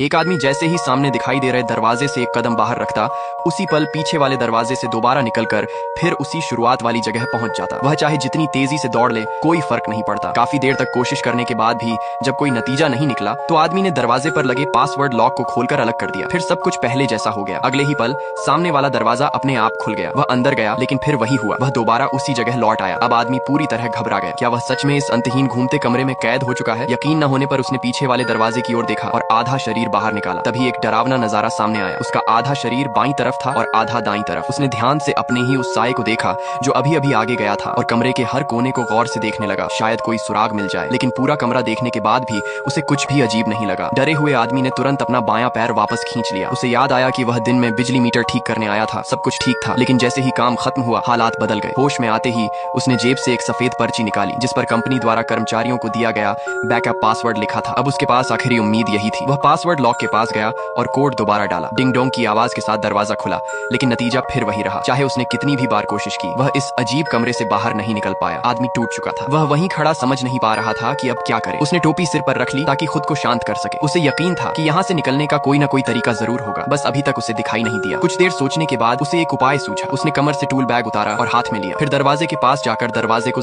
एक आदमी जैसे ही सामने दिखाई दे रहे दरवाजे से एक कदम बाहर रखता, उसी पल पीछे वाले दरवाजे से दोबारा निकलकर फिर उसी शुरुआत वाली जगह पहुंच जाता। वह चाहे जितनी तेजी से दौड़ ले, कोई फर्क नहीं पड़ता। काफी देर तक कोशिश करने के बाद भी जब कोई नतीजा नहीं निकला, तो आदमी ने दरवाजे पर लगे पासवर्ड लॉक को खोलकर अलग कर दिया। फिर सब कुछ पहले जैसा हो गया। अगले ही पल सामने वाला दरवाजा अपने आप खुल गया। वह अंदर गया, लेकिन फिर वही हुआ। वह दोबारा उसी जगह लौट आया। अब आदमी पूरी तरह घबरा गया। क्या वह सच में इस अंतहीन घूमते कमरे में कैद हो चुका है? यकीन न होने पर उसने पीछे वाले दरवाजे की ओर देखा और आधा शरीर बाहर निकाला। तभी एक डरावना नजारा सामने आया। उसका आधा शरीर बाईं तरफ था और आधा दाईं तरफ। उसने ध्यान से अपने ही उस साये को देखा जो अभी अभी आगे गया था और कमरे के हर कोने को गौर से देखने लगा, शायद कोई सुराग मिल जाए। लेकिन पूरा कमरा देखने के बाद भी उसे कुछ भी अजीब नहीं लगा। डरे हुए आदमी ने तुरंत अपना बायां पैर वापस खींच लिया। उसे याद आया कि वह दिन में बिजली मीटर ठीक करने आया था। सब कुछ ठीक था, लेकिन जैसे ही काम खत्म हुआ, हालात बदल गए। होश में आते ही उसने जेब से एक सफेद पर्ची निकाली जिस पर कंपनी द्वारा कर्मचारियों को दिया गया बैकअप पासवर्ड लिखा था। अब उसके पास आखिरी उम्मीद यही थी। वह पासवर्ड लॉक के पास गया और कोड दोबारा डाला। डिंग डोंग की आवाज के साथ दरवाजा खुला, लेकिन नतीजा फिर वही रहा। चाहे उसने कितनी भी बार कोशिश की, वह इस अजीब कमरे से बाहर नहीं निकल पाया। आदमी टूट चुका था। वह वहीं खड़ा समझ नहीं पा रहा था कि अब क्या करे। उसने टोपी सिर पर रख ली ताकि खुद को शांत कर सके। उसे यकीन था कि यहाँ से निकलने का कोई ना कोई तरीका जरूर होगा, बस अभी तक उसे दिखाई नहीं दिया। कुछ देर सोचने के बाद उसे एक उपाय सूझा। उसने कमर से टूल बैग उतारा और हाथ में लिया। फिर दरवाजे के पास जाकर दरवाजे को